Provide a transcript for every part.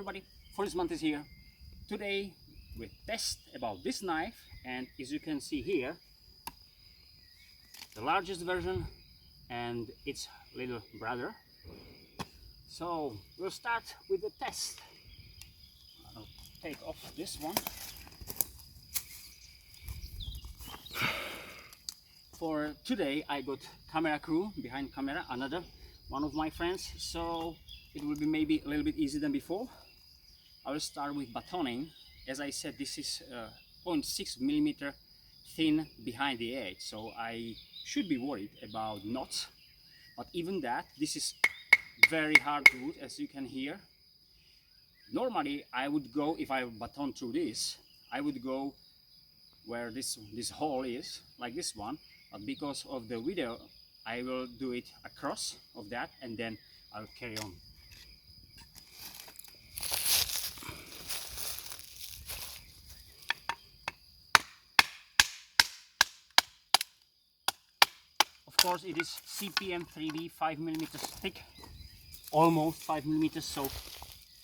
everybody, Month is here. Today we test about this knife, and as you can see here, the largest version and its little brother. So we'll start with the test. I'll take off this one. For today I got camera crew behind camera, another one of my friends, so it will be maybe a little bit easier than before. I will start with batoning. As I said, this is 0.6 millimeter thin behind the edge, so I should be worried about knots, but even that, this is very hard wood, as you can hear. Normally I would go, if I baton through this, I would go where this hole is, like this one, but because of the video I will do it across of that, and then I'll carry on. Of course it is CPM 3B 5 millimeters thick, almost 5 millimeters, so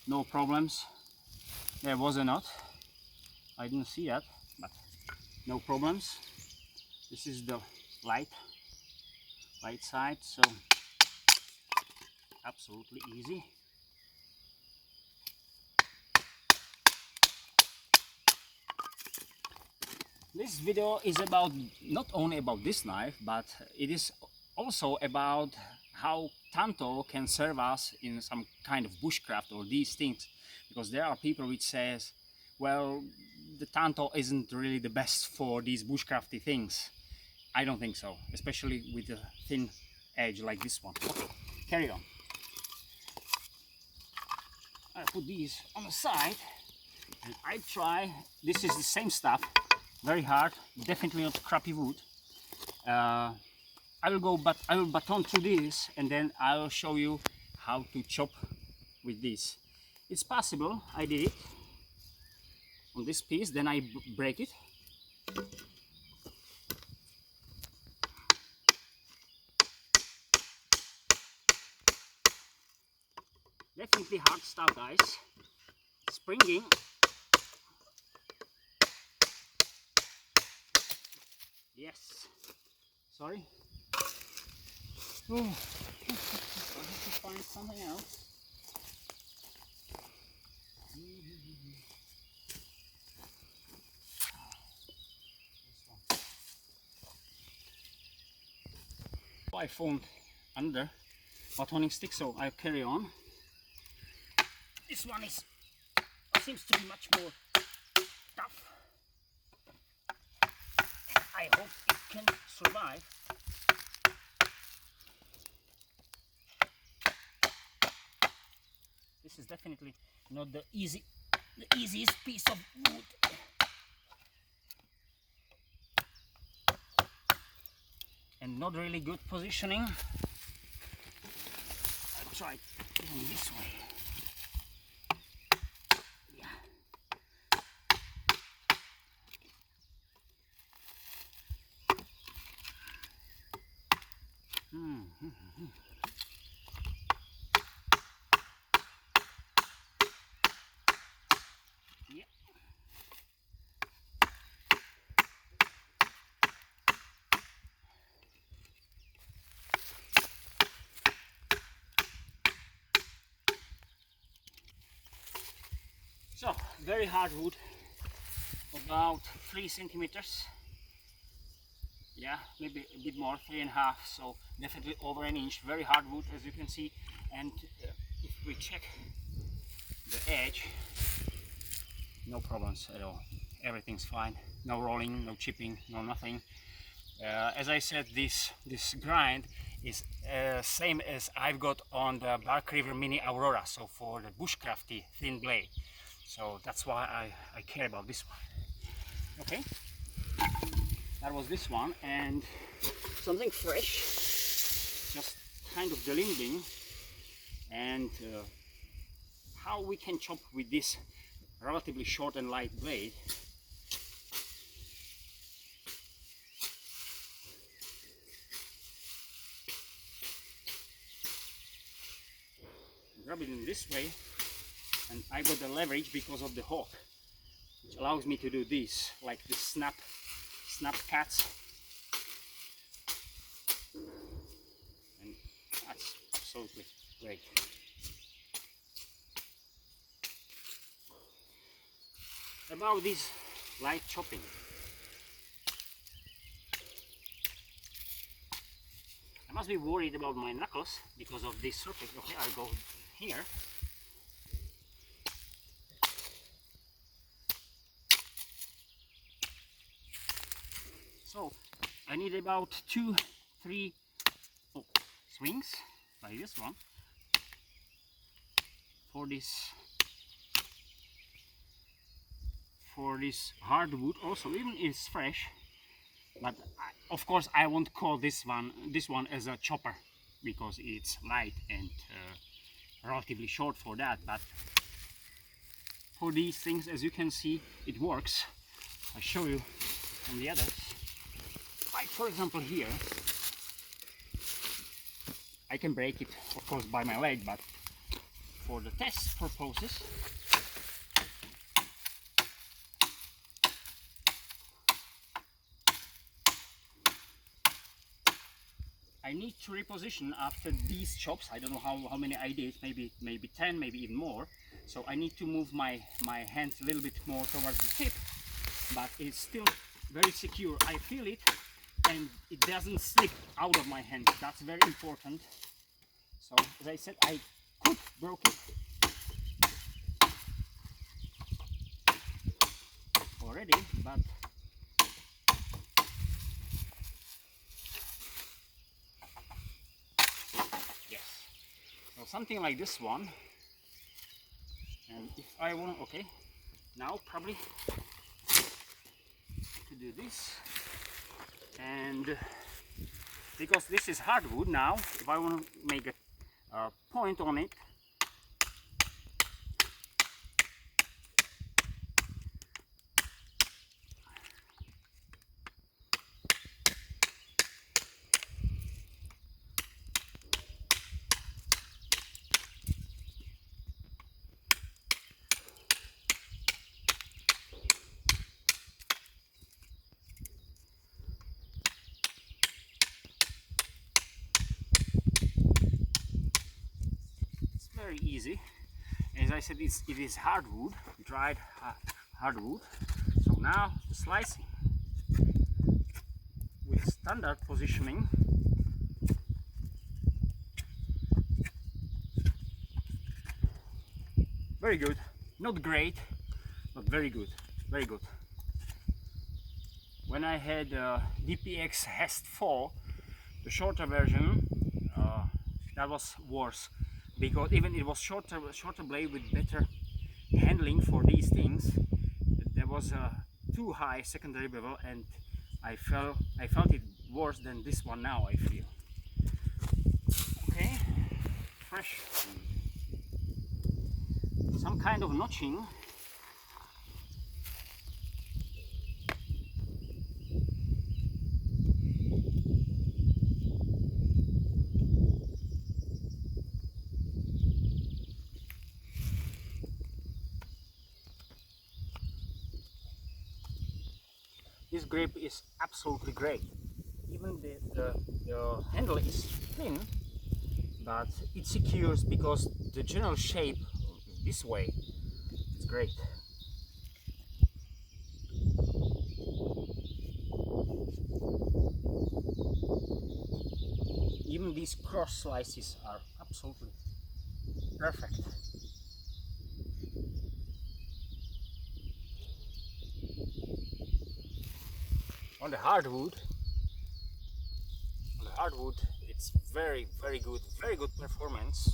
no problems. There was a knot, I didn't see that, but no problems. This is the light side, so absolutely easy. This video is about not only about this knife, but it is also about how Tanto can serve us in some kind of bushcraft or these things, because there are people which says, well, the Tanto isn't really the best for these bushcrafty things. I don't think so, especially with a thin edge like this one. Okay, carry on. I put these on the side and I try. This is the same stuff, very hard, definitely not crappy wood. I will baton through this, and then I will show you how to chop with this. It's possible. I did it on this piece, then I break it. Definitely hard stuff, guys. Springing. Yes. Sorry. Oh, I have to find something else. I found another batoning stick, so I'll carry on. This one seems to be much more tough, and I hope it can survive. This is definitely not the easiest piece of wood. And not really good positioning. I'll try going this way. Yeah. Yeah. So, very hard wood, about 3 centimeters. Yeah, maybe a bit more, 3.5, so definitely over an inch. Very hard wood, as you can see. And if we check the edge, no problems at all. Everything's fine. No rolling, no chipping, no nothing. As I said, this grind is same as I've got on the Bark River Mini Aurora, so for the bushcrafty thin blade. So that's why I care about this one. Okay, that was this one, and something fresh, just kind of delimiting, and how we can chop with this relatively short and light blade. Grab it in this way, and I got the leverage because of the hook, which allows me to do this, like the snap cuts, and that's absolutely great. About this light chopping, I must be worried about my knuckles because of this surface. Okay, I'll go here. So I need about 2-3 swings like this one for this hardwood. Also, even if it's fresh, but of course I won't call this one as a chopper because it's light and relatively short for that. But for these things, as you can see, it works. I'll show you on the others. Like for example here, I can break it of course by my leg, but for the test purposes, I need to reposition after these chops. I don't know how many I did, maybe 10, maybe even more. So I need to move my hands a little bit more towards the tip, but it's still very secure. I feel it and it doesn't slip out of my hand. That's very important. So as I said, I could broke it already, but yes. So something like this one. And if I want, okay, now probably to do this, and because this is hardwood now, if I want to make a point on it, very easy. As I said, it is hardwood, dried hardwood. So now the slicing with standard positioning. Very good. Not great, but very good. Very good. When I had DPX Hest 4, the shorter version, that was worse, because even it was shorter blade with better handling for these things. There was a too high secondary bevel, and I felt it worse than this one now. I feel okay, fresh, some kind of notching. This grip is absolutely great. Even the handle is thin, but it secures because the general shape this way. It's great. Even these cross slices are absolutely perfect. On the hardwood, it's very good, very good performance.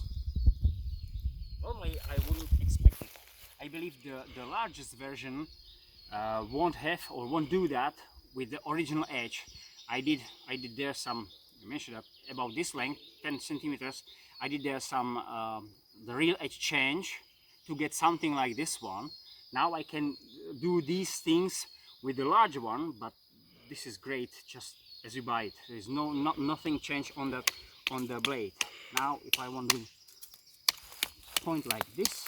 Normally I wouldn't expect it. I believe the largest version won't have or won't do that with the original edge. I did there some, I mentioned that about this length, 10 centimeters. I did there some the real edge change to get something like this one. Now I can do these things with the larger one, but this is great just as you buy it. There is nothing changed on the blade. Now if I want to point like this,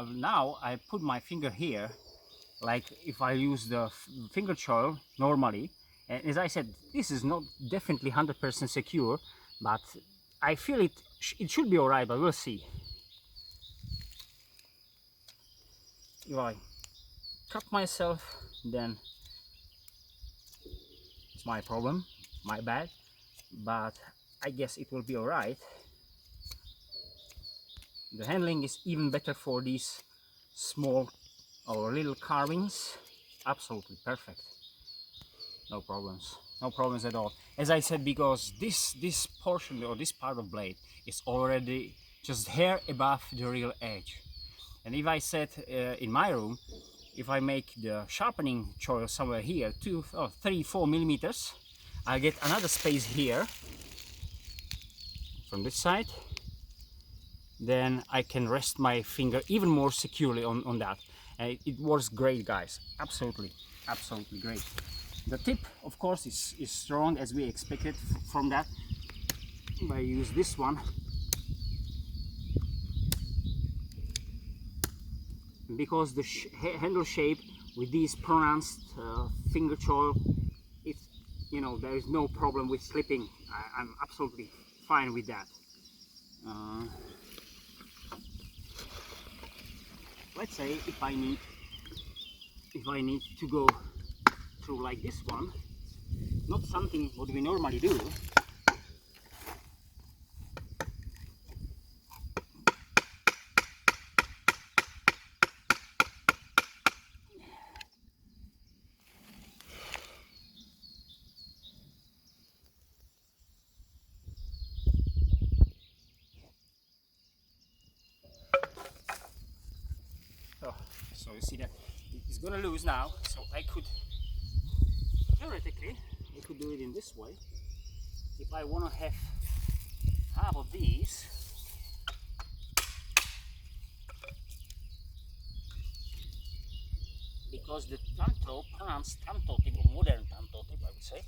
now I put my finger here, like if I use the finger choil normally. And as I said, this is not definitely 100% secure, but I feel it should be alright, but we'll see. If I cut myself, then it's my problem, my bad, but I guess it will be alright. The handling is even better for these small or little carvings. Absolutely perfect. No problems at all. As I said, because this portion or this part of blade is already just hair above the real edge. And if I set in my room, if I make the sharpening choil somewhere here, 3-4 millimeters, I get another space here from this side. Then I can rest my finger even more securely on that. It works great, guys. Absolutely great. The tip, of course, is strong as we expected from that. I use this one because the handle shape with these pronounced finger choil, it's, you know, there is no problem with slipping. I'm absolutely fine with that. Let's say if I need to go through like this one, not something what we normally do. So you see that it's gonna lose now, so I could theoretically do it in this way. If I want to have half of these, because the Tanto, pronounced Tanto tip, or modern Tanto tip I would say,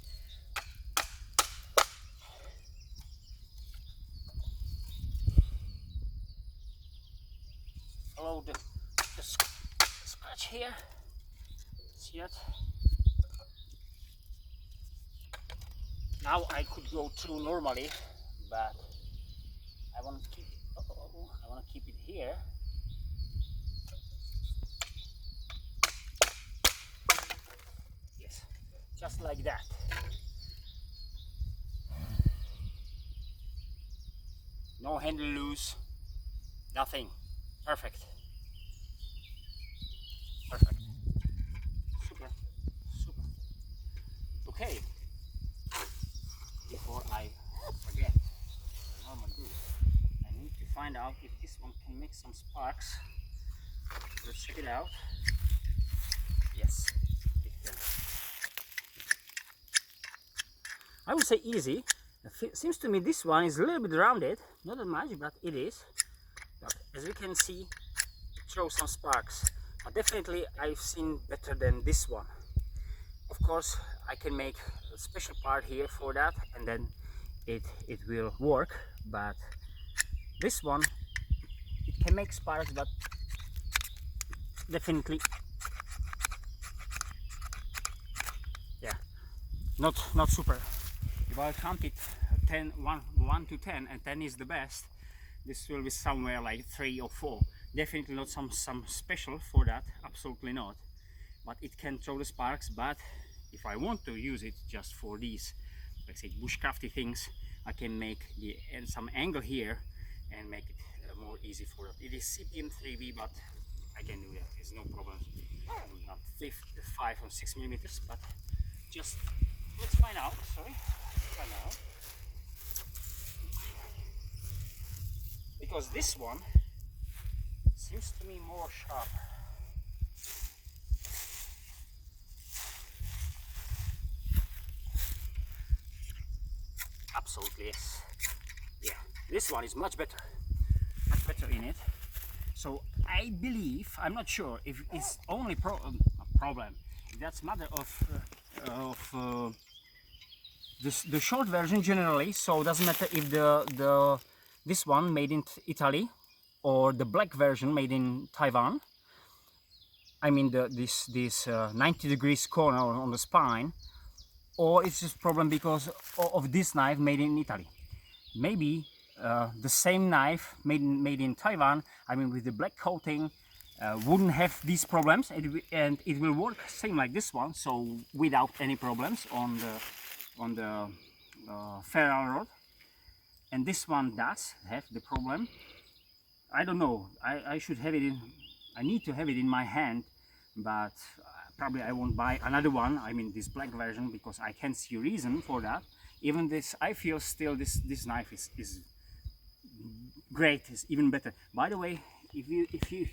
follow the scratch here, see that? Now I could go through normally, but I want to keep it, I want to keep it here. Yes, just like that. No handle loose, nothing. Perfect. Super. Okay. Before I forget, I need to find out if this one can make some sparks. Let's check it out. Yes, it can. I would say easy. It seems to me this one is a little bit rounded, not that much, but it is. But as you can see, it throws some sparks. But definitely I've seen better than this one. Of course, I can make a special part here for that, and then it will work. But this one, it can make sparks, but definitely, yeah, not super. If I count it 1 to 10, and 10 is the best, this will be somewhere like 3 or 4. Definitely not some special for that, absolutely not. But it can throw the sparks. But if I want to use it just for these, let's say, bushcrafty things, I can make some angle here and make it more easy for it. It is CPM 3V, but I can do that. There's no problem. Not 5 or 6 millimeters, but just let's find out. Because this one seems to me more sharp. Absolutely, yes. Yeah, this one is much better in it. So I believe, I'm not sure if it's only problem. That's matter of the short version generally. So it doesn't matter if this one made in Italy or the black version made in Taiwan. I mean this 90 degrees corner on the spine, or it's just problem because of this knife made in Italy. Maybe the same knife made in Taiwan, I mean with the black coating, wouldn't have these problems, and it will work same like this one, so without any problems on the ferrule rod. And this one does have the problem. I don't know. I should have it in. I need to have it in my hand, but probably I won't buy another one. I mean this black version, because I can't see a reason for that. Even this, I feel still this knife is great. It's even better. By the way, if you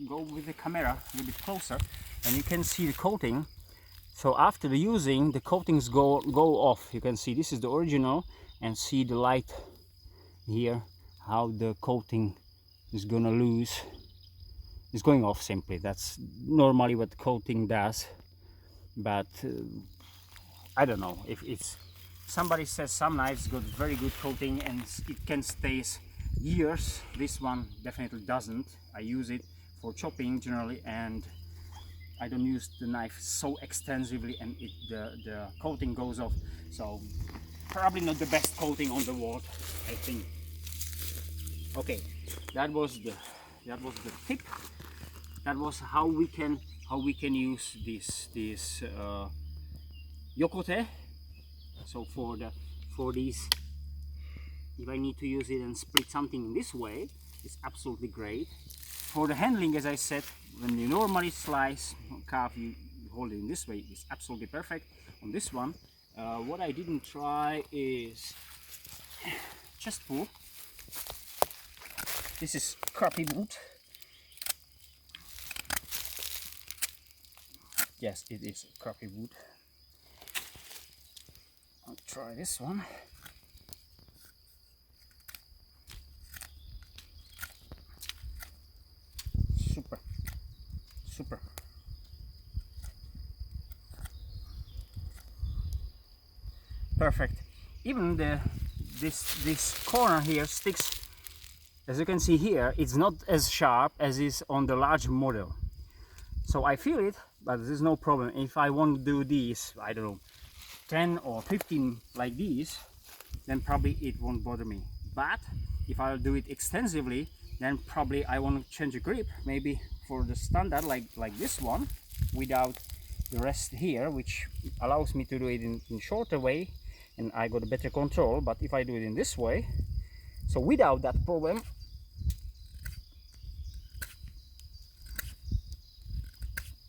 go with the camera a little bit closer, and you can see the coating. So after the using, the coatings go off. You can see this is the original, and see the light here, how the coating is gonna lose. It's going off simply. That's normally what coating does, but I don't know if it's. Somebody says some knives got very good coating and it can stay years. This one definitely doesn't. I use it for chopping generally, and I don't use the knife so extensively, and the coating goes off. So probably not the best coating on the wall, I think. Okay, that was the tip. That was how we can use this yokote. So for these, if I need to use it and split something in this way, it's absolutely great. For the handling, as I said, when you normally slice calf, you hold it in this way. It's absolutely perfect. On this one, what I didn't try is chest pull. This is crappy wood. Yes, it is crappy wood. I'll try this one. Super. Perfect. Even this corner here sticks. As you can see here, it's not as sharp as is on the large model. So I feel it, but there's no problem. If I want to do these, I don't know, 10 or 15 like these, then probably it won't bother me. But if I'll do it extensively, then probably I want to change a grip, maybe for the standard like this one, without the rest here, which allows me to do it in shorter way, and I got a better control. But if I do it in this way, so without that problem,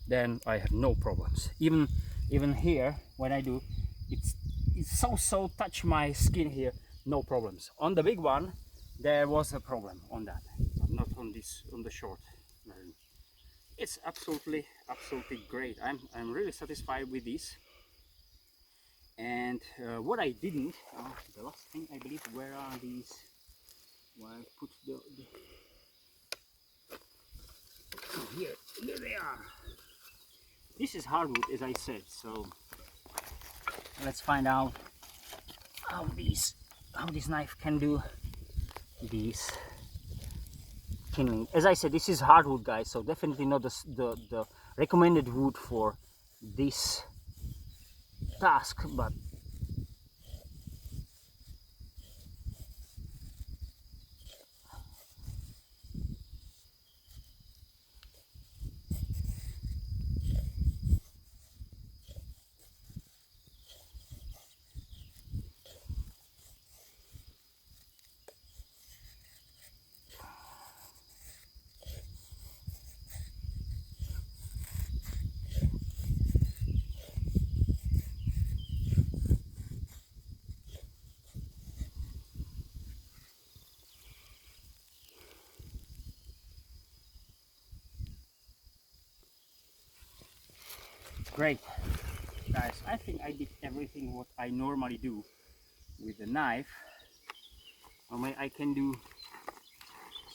then I have no problems. Even here, when I do, it's so touch my skin here, no problems. On the big one, there was a problem on that, not on this, on the short version. It's absolutely great. I'm really satisfied with this. And what I didn't, the last thing I believe, where are these? Where I put the oh, here they are. This is hardwood, as I said, so let's find out how this knife can do this kindling. As I said, this is hardwood, guys, so definitely not the recommended wood for this task, but great, guys. I think I did everything what I normally do with the knife. Normally I can do,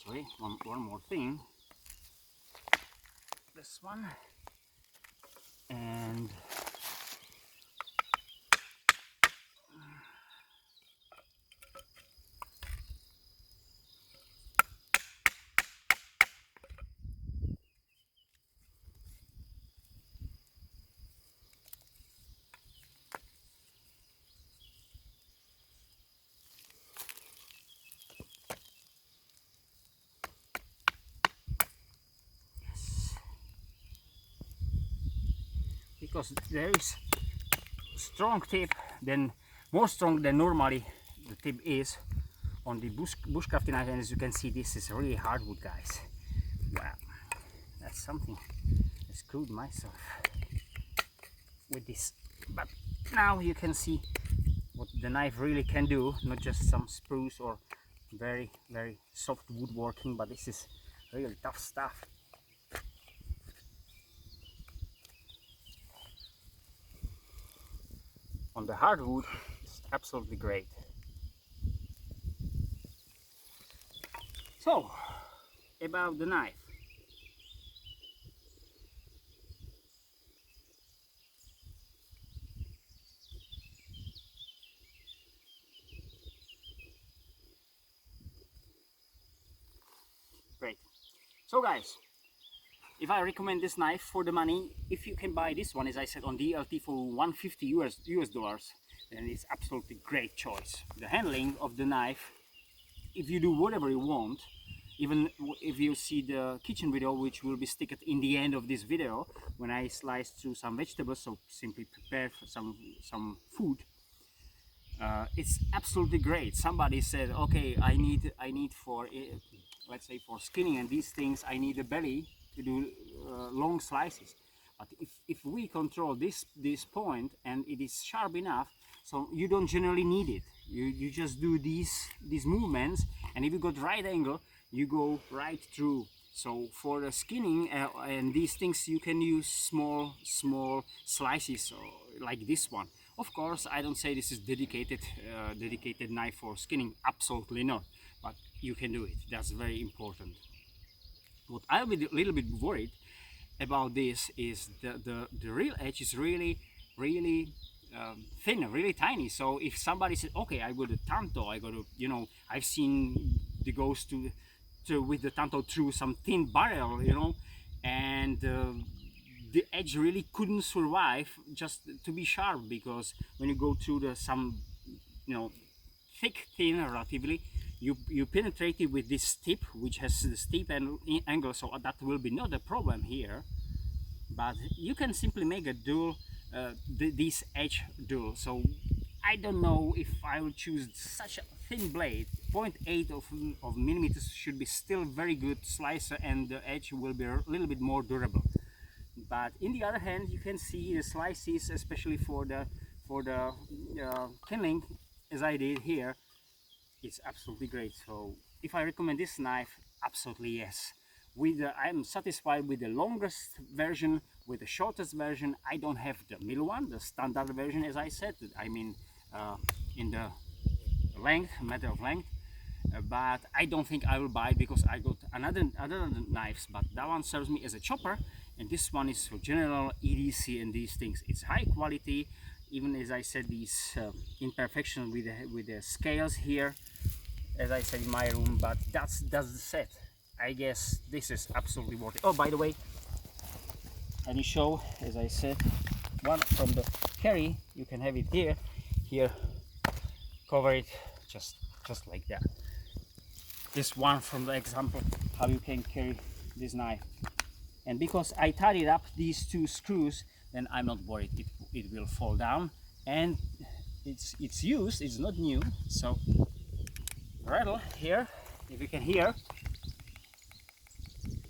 sorry, one more thing. This one, and because there is strong tip, then more strong than normally the tip is on the bushcrafting knife, and as you can see, this is really hardwood, guys. Wow, that's something. I screwed myself with this, but now you can see what the knife really can do, not just some spruce or very soft woodworking, but this is really tough stuff. On the hardwood, it's absolutely great. So, about the knife. Great. So guys, if I recommend this knife for the money, if you can buy this one, as I said, on DLT for 150 US dollars, then it's absolutely great choice. The handling of the knife, if you do whatever you want, even if you see the kitchen video, which will be sticked in the end of this video, when I slice through some vegetables, so simply prepare for some food, it's absolutely great. Somebody said, okay, I need for let's say for skinning and these things, I need a belly to do long slices. But if we control this point and it is sharp enough, so you don't generally need it. You just do these movements, and if you got right angle, you go right through. So for the skinning and these things, you can use small slices like this one. Of course, I don't say this is dedicated knife for skinning, absolutely not, but you can do it. That's very important. What I'll be a little bit worried about this is the real edge is really thin, really tiny. So if somebody says, okay, I got a Tanto, I got to, you know, I've seen the goes to with the Tanto through some thin barrel, you know, and the edge really couldn't survive just to be sharp, because when you go through some, you know, thick, thin relatively, you penetrate it with this tip, which has the steep angle, so that will be not a problem here. But you can simply make a dual, this edge dual. So I don't know if I will choose such a thin blade. 0.8 of millimeters should be still very good slicer, and the edge will be a little bit more durable. But in the other hand, you can see the slices, especially for the kindling, as I did here, it's absolutely great. So if I recommend this knife, absolutely yes. I'm satisfied with the longest version. With the shortest version, I don't have the middle one, the standard version, as I said. I mean, in the length, matter of length. But I don't think I will buy it, because I got other knives, but that one serves me as a chopper, and this one is for general EDC and these things. It's high quality, even as I said, these imperfections with the scales here, as I said in my room. But that's the set. I guess this is absolutely worth it. Oh, by the way, let me show, as I said, one from the carry. You can have it here, cover it just like that. This one from the example how you can carry this knife, and because I tidied up these two screws, then I'm not worried it will fall down, and it's used, it's not new. So rattle here, if you can hear,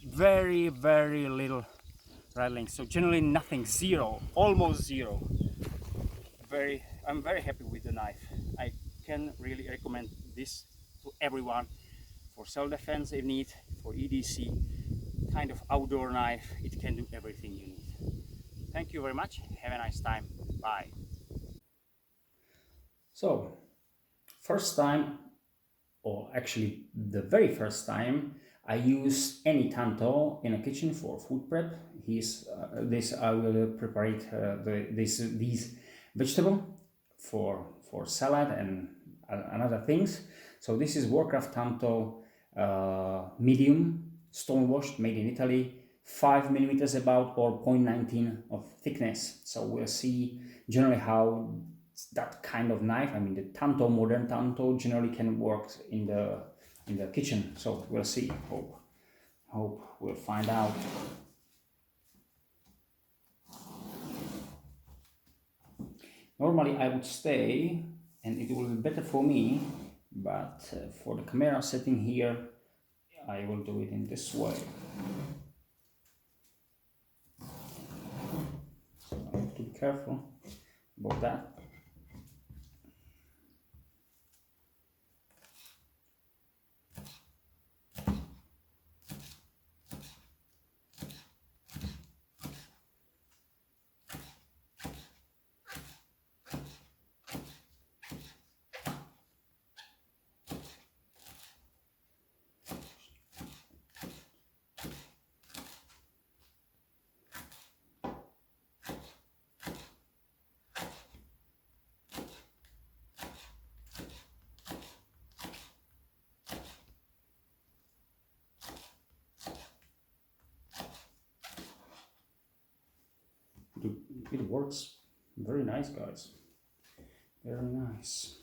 very little rattling, so generally nothing, zero, almost zero. I'm very happy with the knife. I can really recommend this to everyone for self-defense if need, for EDC, kind of outdoor knife. It can do everything you need. Thank you very much. Have a nice time. Bye. So, first time, or actually the very first time, I use any Tanto in a kitchen for food prep. This I will prepare these vegetable for salad and other things. So this is Warcraft Tanto medium, stone washed, made in Italy, 5 millimeters about, or 0.19 of thickness. So we'll see generally how that kind of knife, I mean the Tanto, modern Tanto, generally can work in the kitchen. So we'll see. Hope we'll find out. Normally I would stay and it will be better for me, but for the camera setting here, I will do it in this way. So I have to be careful about that. It works very nice, guys. Very nice.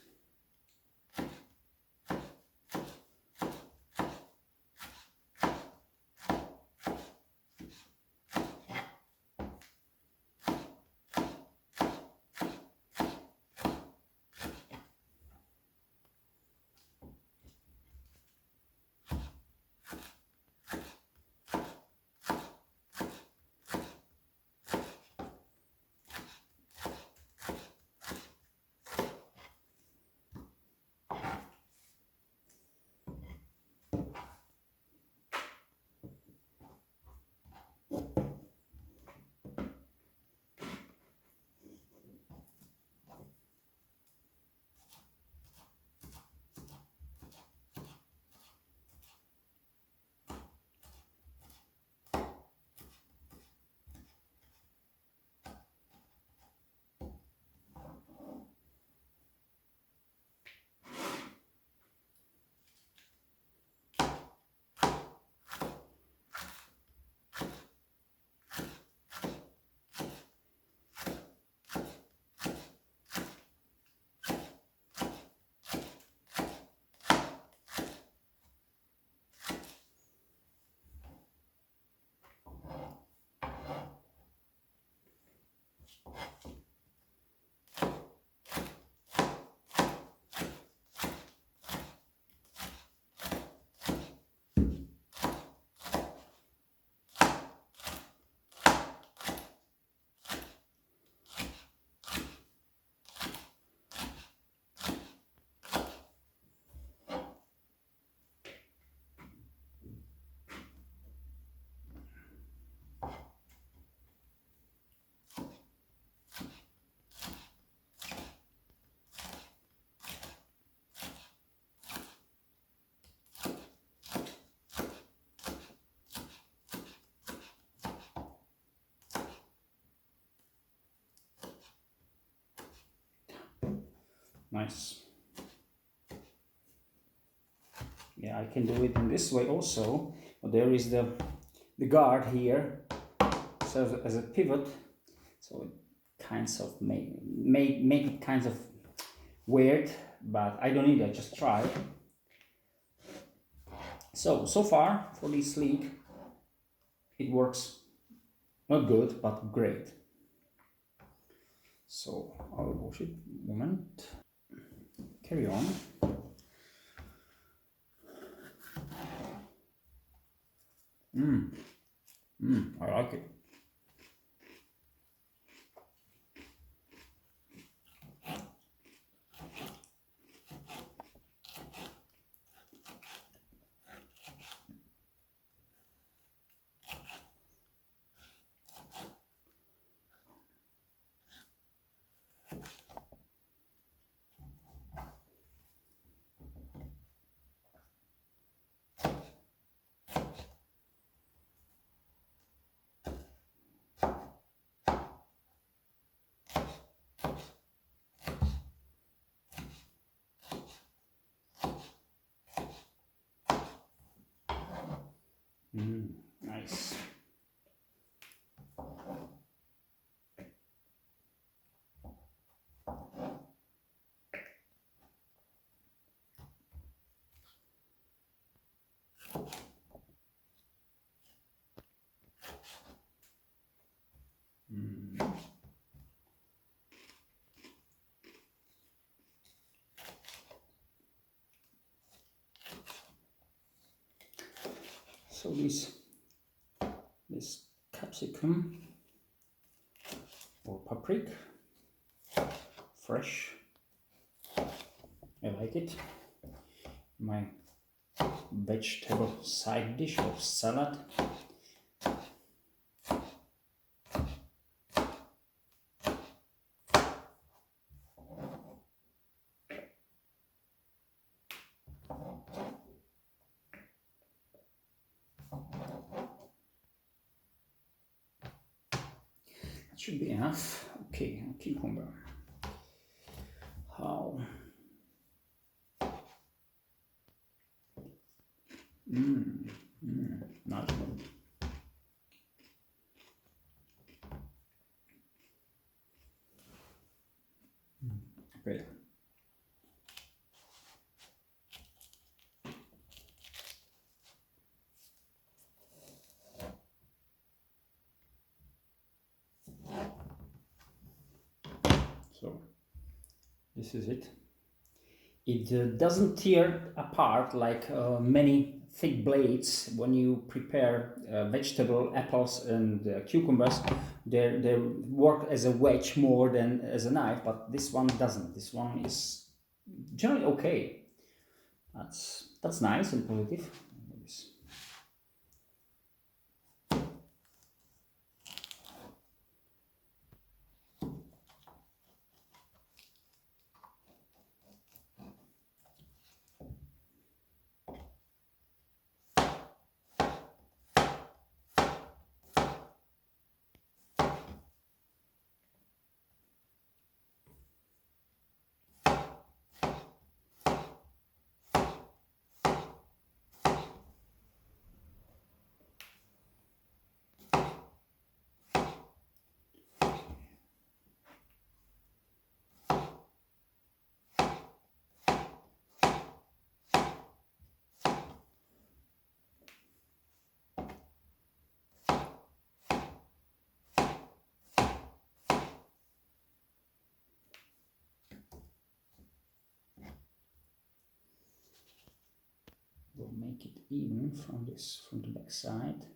Nice. Yeah, I can do it in this way also. There is the guard here, serves as a pivot, so it kinds of make it kind of weird, but I don't need it, just try. So far for this leak, it works not good, but great. So I'll wash it. Moment. Carry on. I like it. Nice. So this capsicum or paprika, fresh. I like it. My vegetable side dish or salad. That should be enough. Okay, cucumber. How? Nice one. Okay. So this is it. It doesn't tear apart like many thick blades when you prepare vegetable, apples and cucumbers. They work as a wedge more than as a knife, but this one doesn't. This one is generally okay. That's nice and positive. We'll make it even from the back side.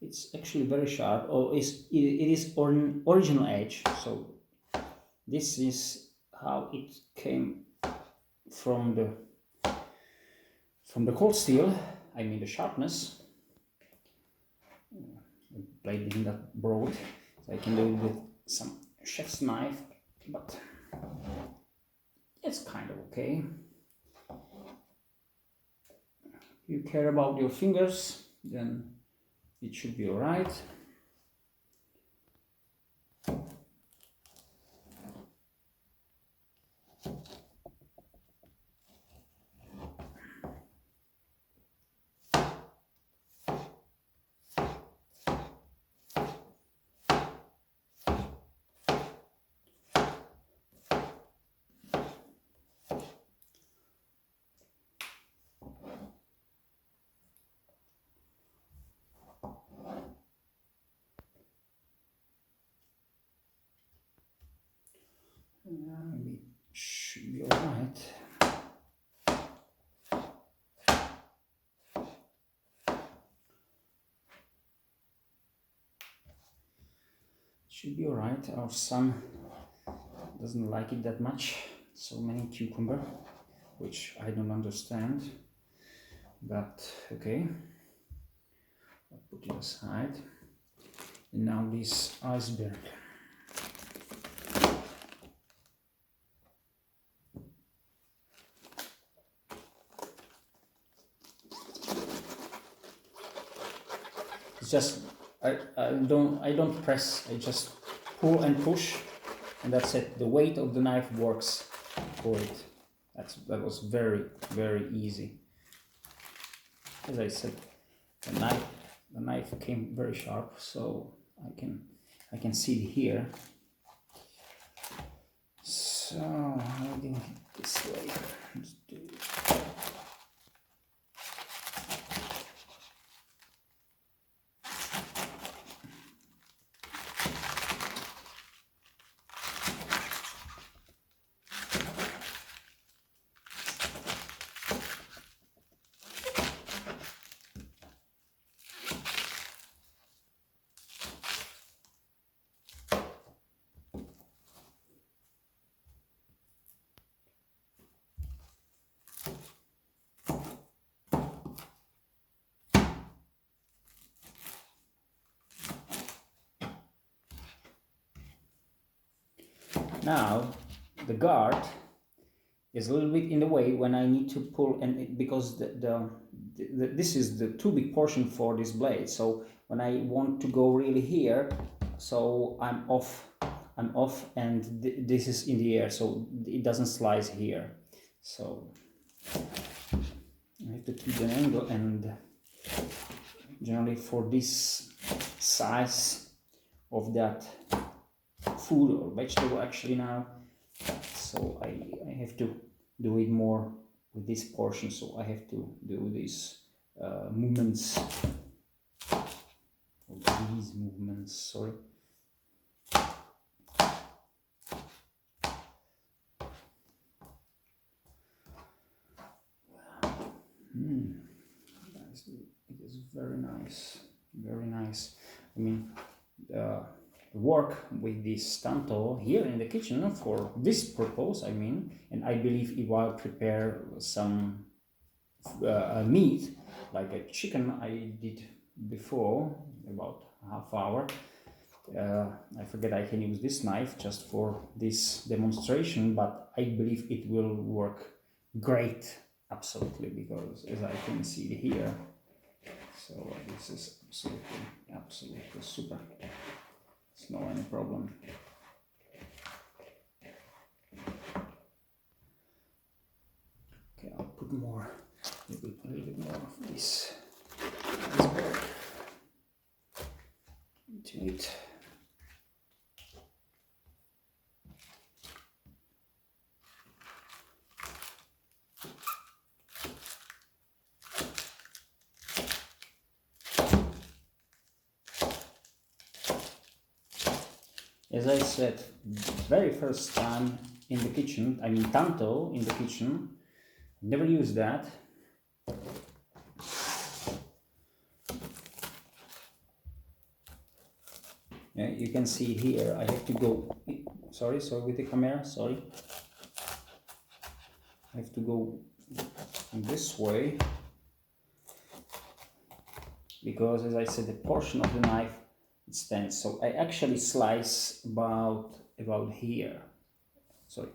It's actually very sharp, or it is on original edge. So this is how it came from the cold steel. I mean the sharpness. The blade isn't that broad, so I can do it with some chef's knife, but it's kind of okay. If you care about your fingers, then it should be alright. Maybe should be alright. Should be alright. Our son doesn't like it that much. So many cucumber, which I don't understand. But okay. I'll put it aside. And now this iceberg. It's just I don't press. I just pull and push, and that's it. The weight of the knife works for it. That was very, very easy. As I said, the knife came very sharp, so I can see it here. So how do it this way? Let's do it. Now the guard is a little bit in the way when I need to pull, and because this is the too big portion for this blade. So when I want to go really here, so I'm off, and this is in the air, so it doesn't slice here. So I have to keep an angle, and generally for this size of that food or vegetable actually now, so I have to do it more with this portion, so I have to do these movements, or these movements, sorry. It is very nice, very nice. I mean, work with this Tanto here in the kitchen for this purpose, I mean, and I believe if I prepare some meat, like a chicken I did before, about half hour, I forget I can use this knife just for this demonstration, but I believe it will work great, absolutely, because as I can see it here, so this is absolutely super. It's no any problem. Okay, I'll put more, maybe a little bit more of this bird into it. As I said, very first time in the kitchen, I mean Tanto in the kitchen, never used that. Yeah, you can see here, I have to go, sorry with the camera, sorry. I have to go this way, because as I said, the portion of the knife it stands, so I actually slice about here, sorry,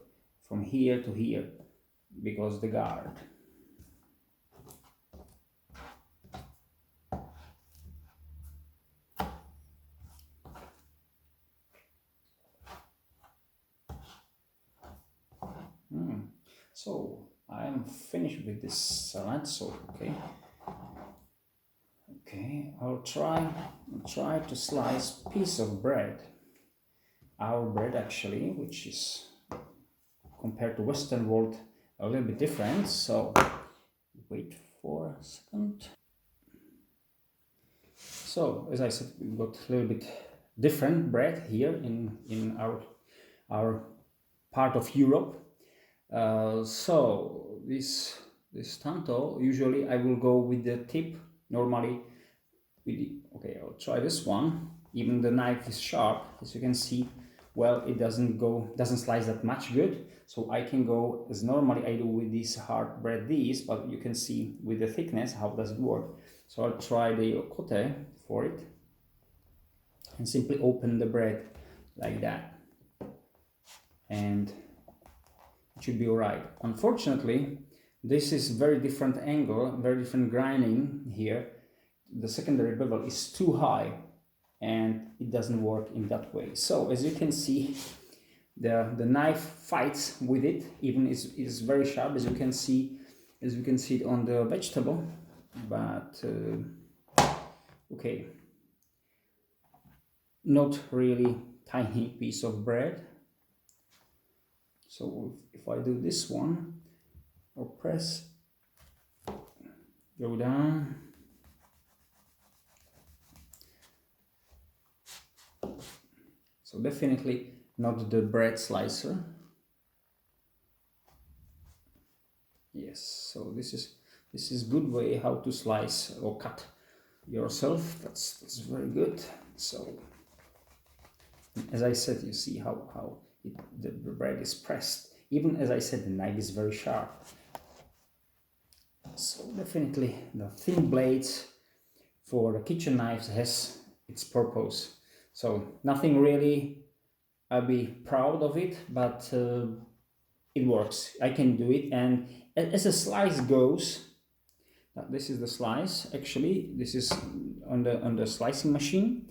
from here to here, because the guard. So I am finished with this salad, so okay, I'll try to slice piece of bread, our bread actually, which is compared to Western world a little bit different, so wait for a second. So as I said, we've got a little bit different bread here in our part of Europe. So this Tanto, usually I will go with the tip, normally with the, okay, I'll try this one. Even the knife is sharp, as you can see. Well, it doesn't slice that much good, so I can go as normally I do with this hard bread, but you can see with the thickness how does it work. So I'll try the okote for it and simply open the bread like that, and it should be alright. Unfortunately, this is very different angle, very different grinding here. The secondary bevel is too high, and it doesn't work in that way. So as you can see, the knife fights with it, even is very sharp, as you can see it on the vegetable. But okay, not really tiny piece of bread. So if I do this one, or press, go down, so definitely not the bread slicer. Yes, so this is good way how to slice or cut yourself. That's very good. So as I said, you see how the bread is pressed. Even as I said, the knife is very sharp. So definitely the thin blades for the kitchen knives has its purpose. So nothing really I'll be proud of it, but it works. I can do it. And as a slice goes, this is the slice. Actually, this is on the slicing machine,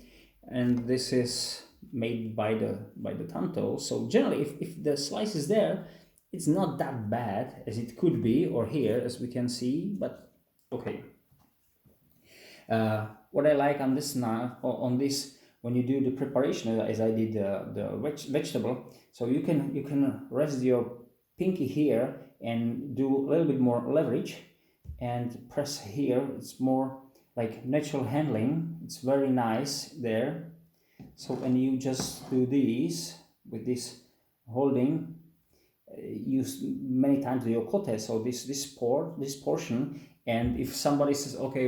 and this is made by the Tanto. So generally, if the slice is there, it's not that bad as it could be, or here as we can see. But okay. What I like on this now, on this, when you do the preparation, as I did the vegetable, so you can rest your pinky here and do a little bit more leverage, and press here. It's more like natural handling. It's very nice there. So when you just do this with this holding, use many times the yokote, so this portion. And if somebody says, okay,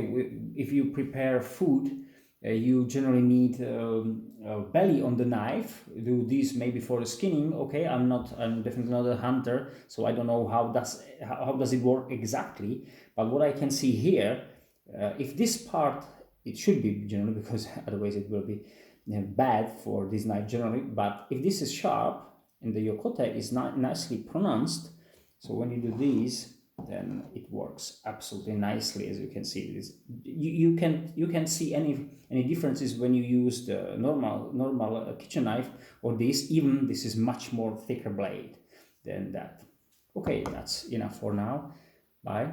if you prepare food, you generally need a belly on the knife, do this maybe for the skinning. Okay, I'm definitely not a hunter, so I don't know how does it work exactly. But what I can see here, if this part, it should be generally, because otherwise it will be bad for this knife generally. But if this is sharp and the yokote is not nicely pronounced, so when you do this, then it works absolutely nicely. As you can see, this you can see any differences when you use the normal kitchen knife or this. Even this is much more thicker blade than that. Okay, that's enough for now. Bye.